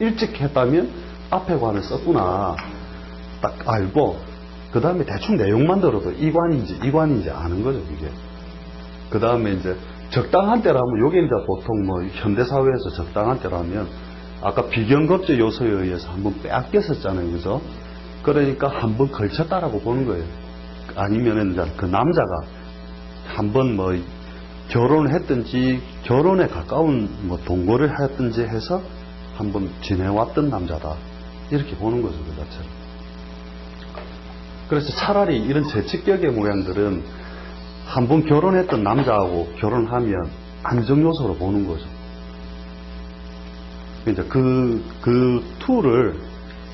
일찍 했다면 앞에 관을 썼구나 딱 알고 그 다음에 대충 내용만 들어도 이관인지 이관인지 아는 거죠 이게. 그 다음에 이제 적당한 때라면 요게 이제 보통 뭐 현대사회에서 적당한 때라면 아까 비경겁제 요소에 의해서 한번 빼앗겼었잖아요 그죠. 그러니까 한번 걸쳤다라고 보는 거예요. 아니면은 이제 그 남자가 한번 뭐 결혼을 했든지 결혼에 가까운 뭐 동거를 했든지 해서 한번 지내왔던 남자다 이렇게 보는 거죠 그 자체를. 그래서 차라리 이런 재치격의 모양들은 한번 결혼했던 남자하고 결혼하면 안정 요소로 보는 거죠. 이제 그 툴을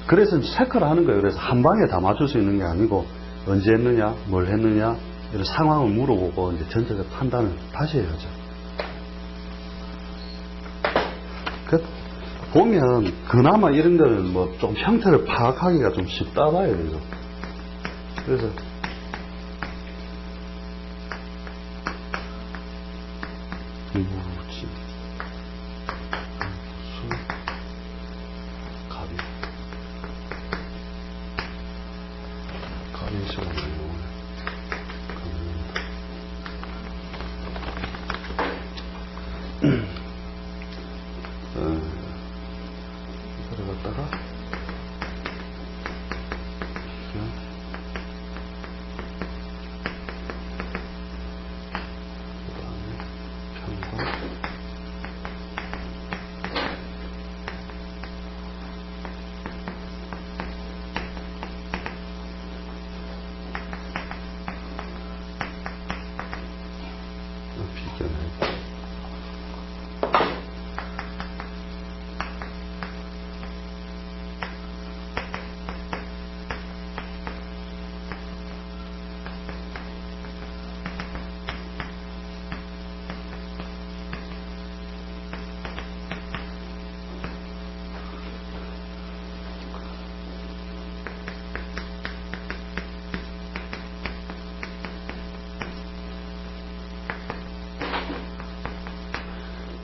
그래서 체크를 하는 거예요. 그래서 한 방에 다 맞출 수 있는 게 아니고 언제 했느냐, 뭘 했느냐 이런 상황을 물어보고 이제 전체적 판단을 다시 해야죠. 보면 그나마 이런 거는 뭐 좀 형태를 파악하기가 좀 쉽다 봐요. 그죠? 그래서 무지 수 가비 가비식으로 들어갔다가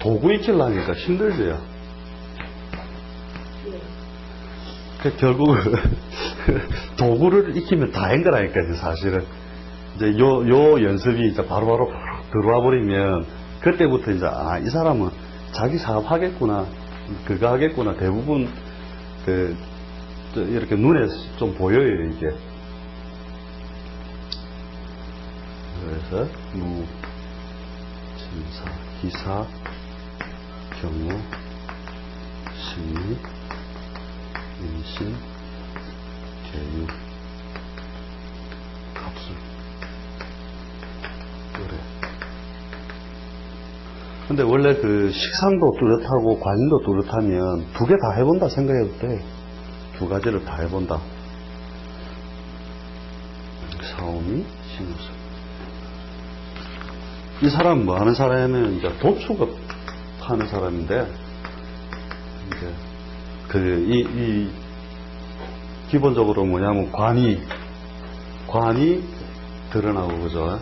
도구 익히려니까 힘들죠. 그 결국 도구를 익히면 다인 거라니까요, 사실은. 이제 요 연습이 이제 바로바로 들어와 버리면 그때부터 이제 이 사람은 자기 사업 하겠구나, 그거 하겠구나. 대부분 이렇게 눈에 좀 보여요 이게. 그래서 진사, 기사, 경우, 심리, 인신, 계유, 갑술, 의뢰. 근데 원래 그 식상도 뚜렷하고 관인도 뚜렷하면 두 개 다 해본다 생각해도 돼. 두 가지를 다 해본다. 사오미, 신우수. 이 사람 뭐 하는 사람이면 이제 도축업 하는 사람인데, 이제 기본적으로 뭐냐면 관이 드러나고, 그죠?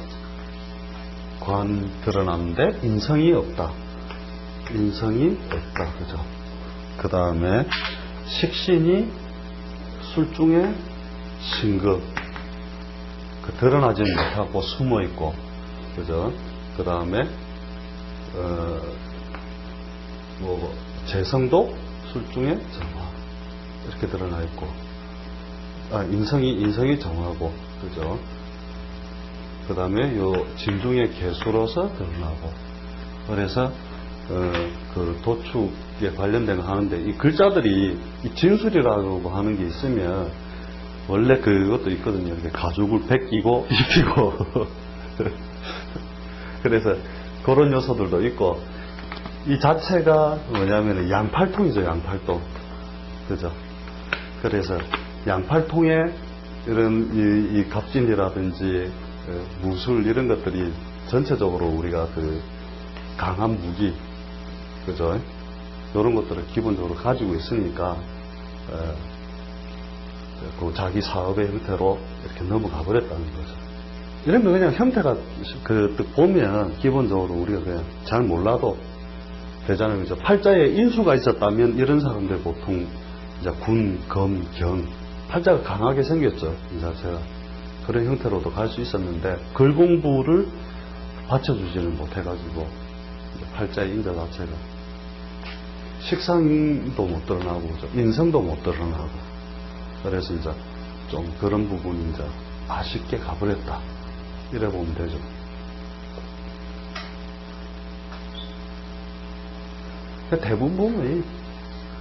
관 드러나는데 인성이 없다. 그죠? 그 다음에 식신이 술중에 신급, 드러나지 못하고 숨어 있고, 그죠? 그 다음에 재성도 술중에 정화 이렇게 드러나 있고, 인성이 정화고, 그죠? 그 다음에 요 진중의 개수로서 드러나고. 그래서 그 도축에 관련된 거 하는데, 이 글자들이 이 진술이라고 하는 게 있으면 원래 그것도 있거든요. 이렇게 가죽을 벗기고 입히고 그래서 그런 요소들도 있고, 이 자체가 뭐냐면 양팔통이죠. 양팔통, 그죠? 그래서 양팔통에 이런 이 갑진이라든지 무술 이런 것들이 전체적으로 우리가 그 강한 무기, 그죠? 이런 것들을 기본적으로 가지고 있으니까 그 자기 사업의 형태로 이렇게 넘어가 버렸다는 거죠. 이러면 그냥 형태가 보면 기본적으로 우리가 그냥 잘 몰라도 되잖아요. 그죠? 팔자에 인수가 있었다면 이런 사람들 보통 이제 군, 검, 경 팔자가 강하게 생겼죠. 이 자체가 그런 형태로도 갈 수 있었는데 글 공부를 받쳐주지는 못해가지고 팔자의 인자 자체가 식상도 못 드러나고 그죠? 인성도 못 드러나고 그래서 이제 좀 그런 부분이 이제 아쉽게 가버렸다 이래 보면 되죠. 대부분 보면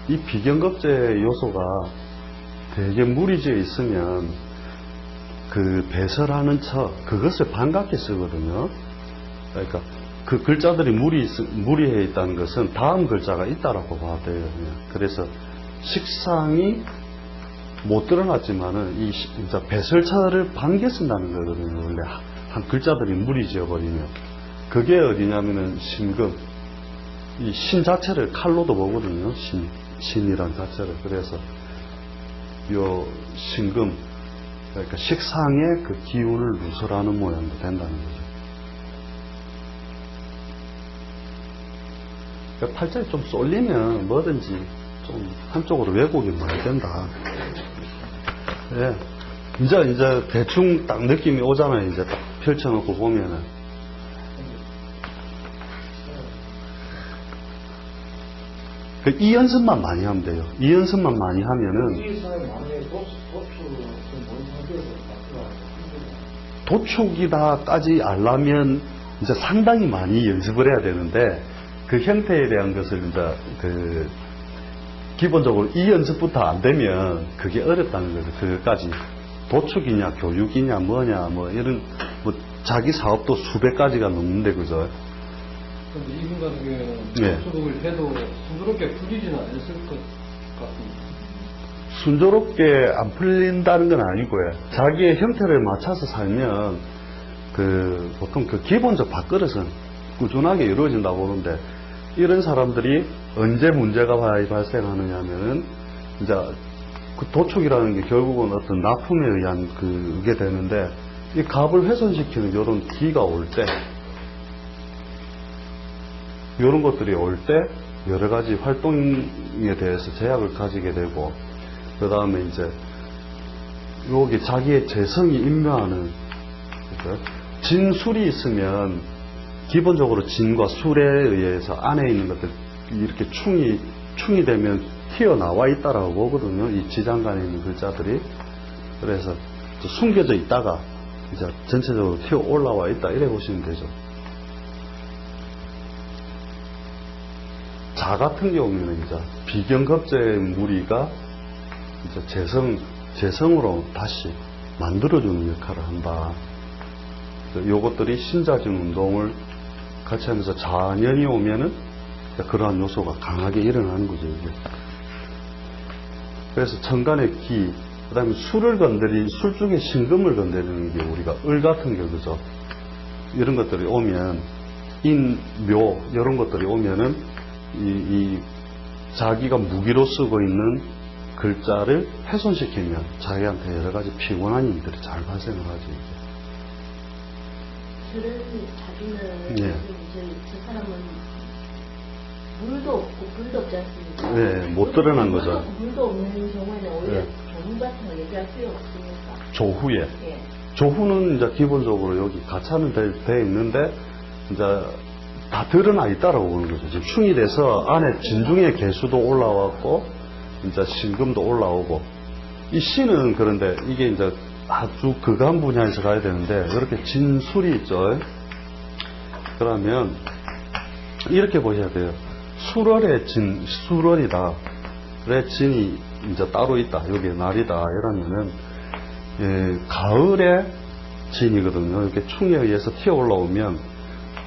이 비경겁제 요소가 되게 무리지어 있으면 그 배설하는 처 그것을 반갑게 쓰거든요. 그러니까 그 글자들이 무리해 있다는 것은 다음 글자가 있다라고 봐야 돼요. 그래서 식상이 못 드러났지만은 이 진짜 배설차를 반겨 쓴다는 거거든요. 원래 한 글자들이 무리지어 버리면 그게 어디냐면은 신금 이 신 자체를 칼로도 보거든요. 신이란 자체를. 그래서 요 신금 그러니까 식상의 그 기운을 누설하는 모양도 된다는 거죠. 그러니까 팔자에 좀 쏠리면 뭐든지 좀 한쪽으로 왜곡이 많이 된다. 예. 이제 대충 딱 느낌이 오잖아요. 이제 딱 펼쳐놓고 보면은. 이 연습만 많이 하면 돼요. 이 연습만 많이 하면은 도축이다까지 알려면 이제 상당히 많이 연습을 해야 되는데 그 형태에 대한 것을 이제 그 기본적으로 이 연습부터 안 되면 그게 어렵다는 거죠. 그까지 도축이냐 교육이냐 뭐냐 뭐 이런 뭐 자기 사업도 수백 가지가 넘는데 그죠. 근데 이분 같은 경우에는 네. 도축을 해도 순조롭게 풀리지는 않았을 것 같습니다. 순조롭게 안 풀린다는 건 아니고요. 자기의 형태를 맞춰서 살면 그 보통 그 기본적 밥그릇은 꾸준하게 이루어진다고 보는데 이런 사람들이 언제 문제가 발생하느냐 하면은 이제 그 도축이라는 게 결국은 어떤 납품에 의한 그게 되는데 이 갑을 훼손시키는 이런 기가 올 때 이런 것들이 올 때 여러 가지 활동에 대해서 제약을 가지게 되고 그 다음에 이제 여기 자기의 재성이 임묘하는 그죠? 진술이 있으면 기본적으로 진과 술에 의해서 안에 있는 것들 이렇게 충이 되면 튀어나와 있다라고 보거든요. 이 지장간에 있는 글자들이. 그래서 숨겨져 있다가 이제 전체적으로 튀어 올라와 있다 이래 보시면 되죠. 자 같은 경우에는 이제 비경겁제의 무리가 이제 재성으로 다시 만들어주는 역할을 한다. 요것들이 신자진 운동을 같이 하면서 자년이 오면은 그러한 요소가 강하게 일어나는 거죠, 이게. 그래서 천간의 기, 그 다음에 술을 술 중에 신금을 건드리는 게 우리가 을 같은 경우죠. 이런 것들이 오면, 인, 묘, 이런 것들이 오면은, 자기가 무기로 쓰고 있는 글자를 훼손시키면 자기한테 여러 가지 피곤한 일들이 잘 발생을 하죠, 이게. 저는 자기는 예. 저 사람은 물도 없고 불도 없지 않습니까? 네, 못 드러난 거죠. 물도 없는 경우에는 오히려 네. 조문 같은 거 얘기할 필요가 없으니까. 조후에. 예. 조후는 이제 기본적으로 여기 가차는 돼 있는데 이제 다 드러나 있다라고 보는 거죠. 지금 충이 돼서 안에 진중의 개수도 올라왔고 이제 신금도 올라오고 이 신은 그런데 이게 이제 아주 극한 분야에서 가야 되는데 이렇게 진술이 있죠. 그러면 이렇게 보셔야 돼요. 수월의 진, 수월이다. 그래 진이 이제 따로 있다. 여기 날이다. 이러면은 가을에 진이거든요. 이렇게 충에 의해서 튀어 올라오면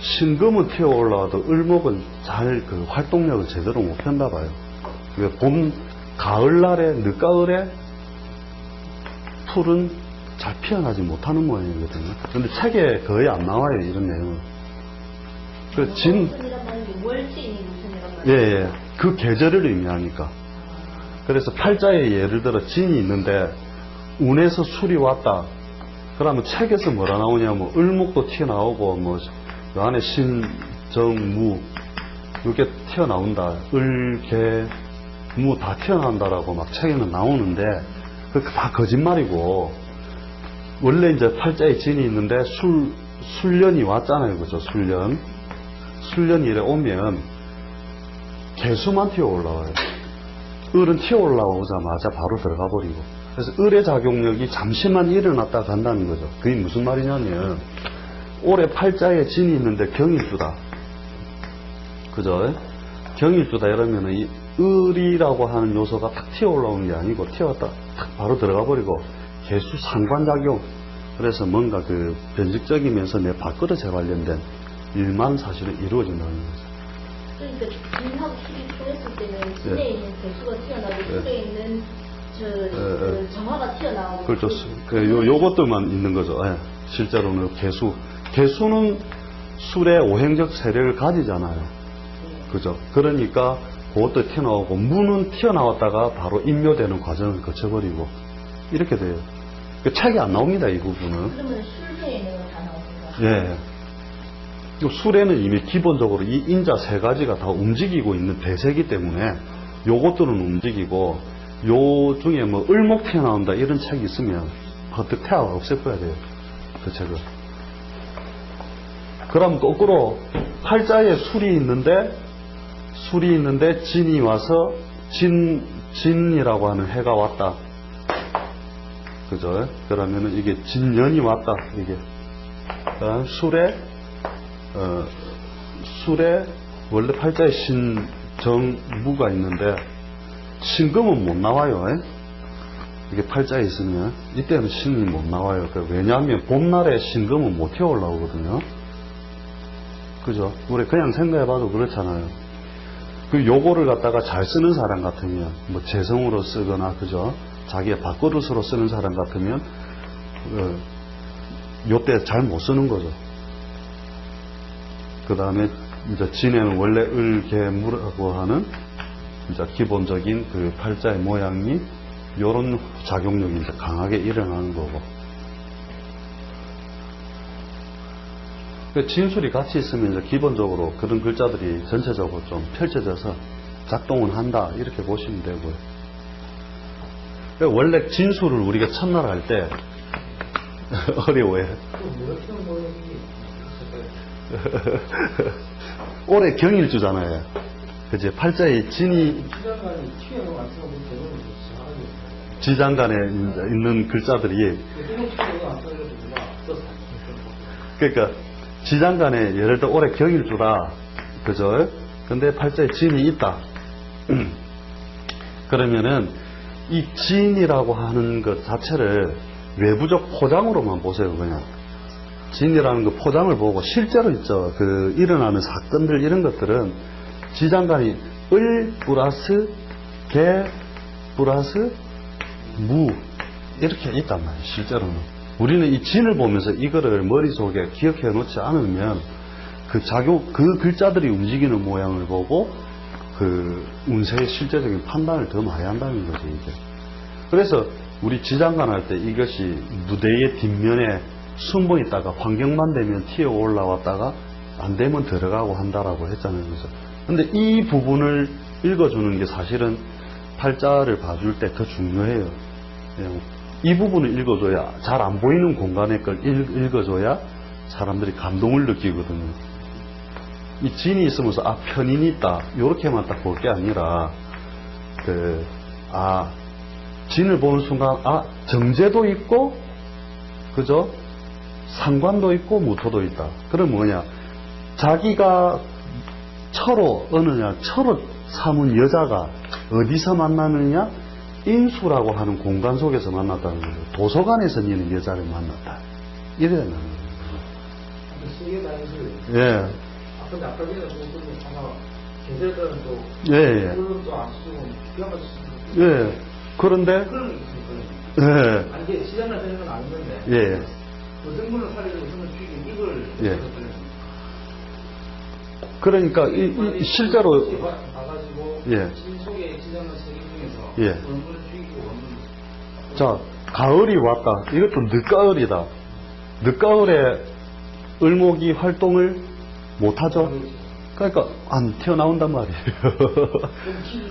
신금은 튀어 올라와도 을목은 잘 그 활동력을 제대로 못 편다 봐요. 봄, 가을날에 늦가을에 풀은 잘 피어나지 못하는 모양이거든요. 근데 책에 거의 안 나와요, 이런 내용은. 그 진, 무슨이란 말인지 월진이 무슨이란 말인지. 예. 그 계절을 의미하니까. 그래서 팔자에 예를 들어 진이 있는데 운에서 술이 왔다. 그러면 책에서 뭐라 나오냐면 을목도 튀어나오고 뭐 그 안에 신, 정, 무 이게 튀어나온다. 을, 개, 무 다 튀어나온다라고 막 책에는 나오는데, 그 다 거짓말이고, 원래 이제 팔자에 진이 있는데, 술년이 왔잖아요. 그죠? 술년. 술년이 이래 오면, 개수만 튀어 올라와요. 을은 튀어 올라오자마자 바로 들어가 버리고. 그래서 을의 작용력이 잠시만 일어났다 간다는 거죠. 그게 무슨 말이냐면, 올해 팔자에 진이 있는데 경일주다. 그죠? 경일주다 이러면은 이 을이라고 하는 요소가 탁 튀어 올라오는 게 아니고 튀어왔다 탁 바로 들어가 버리고 개수 상관작용. 그래서 뭔가 그 변직적이면서 내 밥그릇에 관련된 일만 사실은 이루어진다는 거죠. 그러니까 진하고 술이 초했을 때는 진에 있는 개수가 튀어나오고 술에 있는 그 정화가 튀어나오고. 그렇죠. 요것들만 있는 거죠. 예. 실제로는 개수는 술의 오행적 세력을 가지잖아요. 그죠? 그러니까 그것도 튀어나오고, 무는 튀어나왔다가 바로 인묘되는 과정을 거쳐버리고, 이렇게 돼요. 그 책이 안 나옵니다, 이 부분은. 그러면 술에 있는 건 다 나옵니다. 예. 술에는 이미 기본적으로 이 인자 세 가지가 다 움직이고 있는 대세이기 때문에, 요것들은 움직이고, 요 중에 뭐, 을목 튀어나온다, 이런 책이 있으면, 버뜩 태아가 없애버려야 돼요. 그 책을. 그럼 거꾸로, 팔자에 술이 있는데 진이 와서 진이라고 하는 해가 왔다. 그죠? 그러면은 이게 진년이 왔다. 이게 술에 원래 팔자에 신정무가 있는데 신금은 못 나와요. 이게 팔자에 있으면 이때는 신이 못 나와요. 왜냐하면 봄날에 신금은 못 튀어 올라오거든요. 그죠? 우리 그냥 생각해봐도 그렇잖아요. 그 요거를 갖다가 잘 쓰는 사람 같으면 뭐 재성으로 쓰거나 그죠? 자기의 밥그릇으로 쓰는 사람 같으면 요때 잘 못 쓰는 거죠. 그 다음에 이제 진에는 원래 을개무라고 하는 이제 기본적인 그 팔자의 모양이 요런 작용력이 이제 강하게 일어나는 거고. 진술이 같이 있으면 이제 기본적으로 그런 글자들이 전체적으로 좀 펼쳐져서 작동은 한다 이렇게 보시면 되고요. 원래 진술을 우리가 첫날 할 때 어려워요. 올해 경일주잖아요. 그제 팔자에 진이 지장간에 있는 글자들이 그러니까 지장간에 예를 들어 올해 경일주다. 그죠? 근데 팔자에 진이 있다. 그러면은 이 진이라고 하는 것 자체를 외부적 포장으로만 보세요. 그냥 진이라는 그 포장을 보고 실제로 있죠. 그 일어나는 사건들 이런 것들은 지장간이 을 플러스 개 플러스 무 이렇게 있단 말이에요. 실제로는 우리는 이 진을 보면서 이거를 머릿속에 기억해 놓지 않으면 그 글자들이 움직이는 모양을 보고 그 운세의 실제적인 판단을 더 많이 한다는 거죠, 이게. 그래서 우리 지장간 할 때 이것이 무대의 뒷면에 숨어 있다가 환경만 되면 튀어 올라왔다가 안 되면 들어가고 한다라고 했잖아요. 그래서 근데 이 부분을 읽어주는 게 사실은 팔자를 봐줄 때 더 중요해요. 이 부분을 읽어줘야 잘 안 보이는 공간에 걸 읽어줘야 사람들이 감동을 느끼거든요. 이 진이 있으면서 편인이 있다 이렇게만 딱 볼 게 아니라 진을 보는 순간 정제도 있고 그죠? 상관도 있고 무토도 있다. 그럼 뭐냐? 자기가 처로 삼은 여자가 어디서 만나느냐? 인수라고 하는 공간 속에서 만났다는 거죠. 도서관에서 니는 여자를 만났다. 이래야 되는 거예요. 예. 근데 아까 전에 보면 아마 계절들은 또 예. 그것도 안 쓰고 기가 막히시고 예. 그런데 그런 게 있으니까 예. 아니 이게 시장을 되는 건 아닌데 예. 그 생물을 살리려고 쓰는 주기 이걸 예. 그러니까 실제로 봐가지고 예. 진 속에 지장을 세계 중에서 예. 원문을 죽이고 원문을 자, 가을이 왔다. 이것도 늦가을이다. 늦가을에 을목이 활동을 못하죠. 그러니까 안 튀어나온단 말이에요.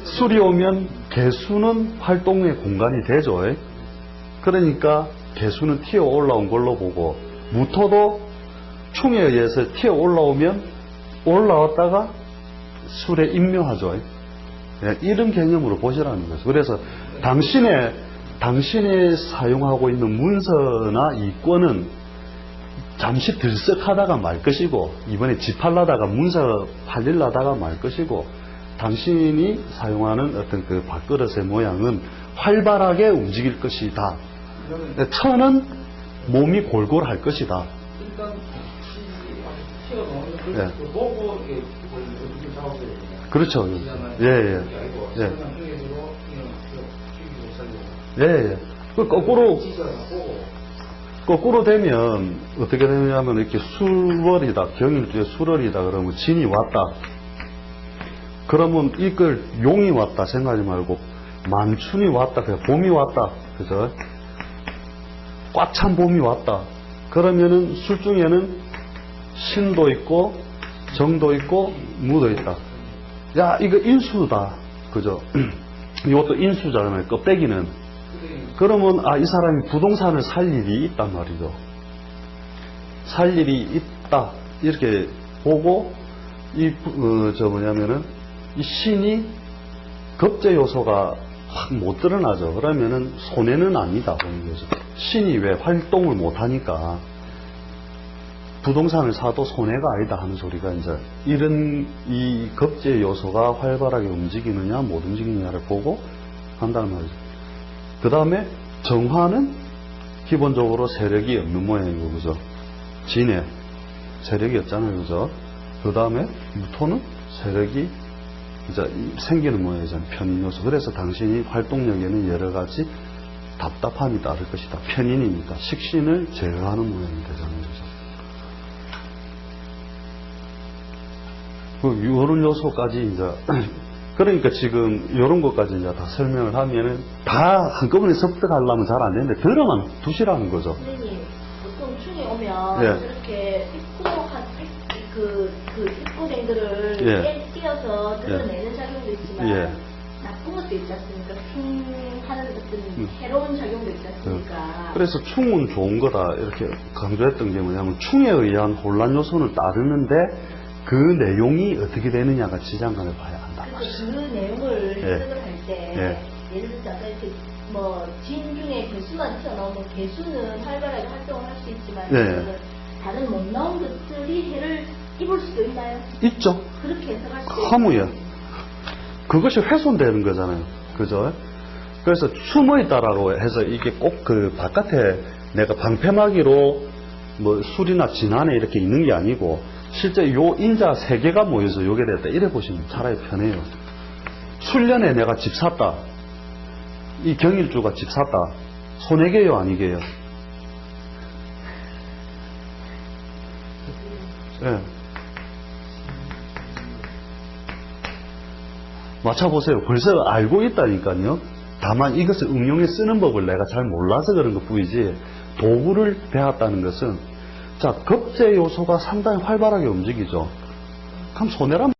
술이 오면 개수는 활동의 공간이 되죠. 그러니까 개수는 튀어 올라온 걸로 보고, 무토도 충에 의해서 튀어 올라오면 올라왔다가 술에 임묘하죠. 이런 개념으로 보시라는 거죠. 그래서 당신이 사용하고 있는 문서나 이권은 잠시 들썩하다가 말 것이고, 이번에 집하려다가 문서 팔리려다가 말 것이고, 당신이 사용하는 어떤 그 밥그릇의 모양은 활발하게 움직일 것이다. 천은 몸이 골골할 것이다. 일단 튀어나오는 그 예. 보고 이렇게 어떻게 작업해야 되냐. 그렇죠. 예. 예. 그 거꾸로 되면 어떻게 되냐면 이렇게 술월이다, 경일주에 술월이다 그러면 진이 왔다. 그러면 이걸 용이 왔다 생각하지 말고 만춘이 왔다, 그냥 봄이 왔다, 그죠? 꽉 찬 봄이 왔다. 그러면은 술 중에는 신도 있고 정도 있고 무도 있다. 야, 이거 인수다, 그죠? 이것도 인수잖아요, 껍데기는. 그러면 이 사람이 부동산을 살 일이 있단 말이죠. 살 일이 있다 이렇게 보고 이 신이 겁제 요소가 확 못 드러나죠. 그러면은 손해는 아니다 보는 거죠. 신이 왜 활동을 못 하니까 부동산을 사도 손해가 아니다 하는 소리가 이제 이런 이 겁제 요소가 활발하게 움직이느냐 못 움직이느냐를 보고 한다는 말이죠. 그 다음에 정화는 기본적으로 세력이 없는 모양이고, 그죠? 진에 세력이 없잖아요, 그죠? 그 다음에 무토는 세력이 이제 생기는 모양이잖아요, 편인 요소. 그래서 당신이 활동력에는 여러 가지 답답함이 따를 것이다. 편인이니까 식신을 제어하는 모양이 되잖아요, 그죠? 이런 요소까지 이제 그러니까 지금 이런 것까지 이제 다 설명을 하면은 다 한꺼번에 습득하려면 잘 안 되는데 들어만 두시라는 거죠. 선생님, 보통 충에 오면 예. 이렇게 입구댕들을 띄어서 뜯어내는 작용도 있지만 예. 나쁜 것도 있지 않습니까? 충하는 어떤 해로운 작용도 있지 않습니까? 그래서 충은 좋은 거다 이렇게 강조했던 게 뭐냐면 충에 의한 혼란 요소는 따르는데 그 내용이 어떻게 되느냐가 지장간을 봐야 한다. 그래서 그 내용을 해석을 할 때 예를 들어서 아까 이렇게 진 중에 개수만 튀어나오면 개수는 활발하게 활동을 할 수 있지만 다른 못 나온 것들이 해를 입을 수도 있나요? 있죠. 그렇게 해석할 수 허무에 그것이 훼손되는 거잖아요. 그죠? 그래서 숨어 있다라고 해서 이게 꼭 그 바깥에 내가 방패막이로 뭐 술이나 진 안에 이렇게 있는 게 아니고 실제 요 인자 3개가 모여서 요게 됐다 이래 보시면 차라리 편해요. 술년에 내가 집 샀다. 이 경일주가 집 샀다. 손해게요, 아니게요? 예. 맞춰보세요. 벌써 알고 있다니까요. 다만 이것을 응용해 쓰는 법을 내가 잘 몰라서 그런 것 뿐이지 도구를 배웠다는 것은 자, 겁제 요소가 상당히 활발하게 움직이죠. 그럼 손해란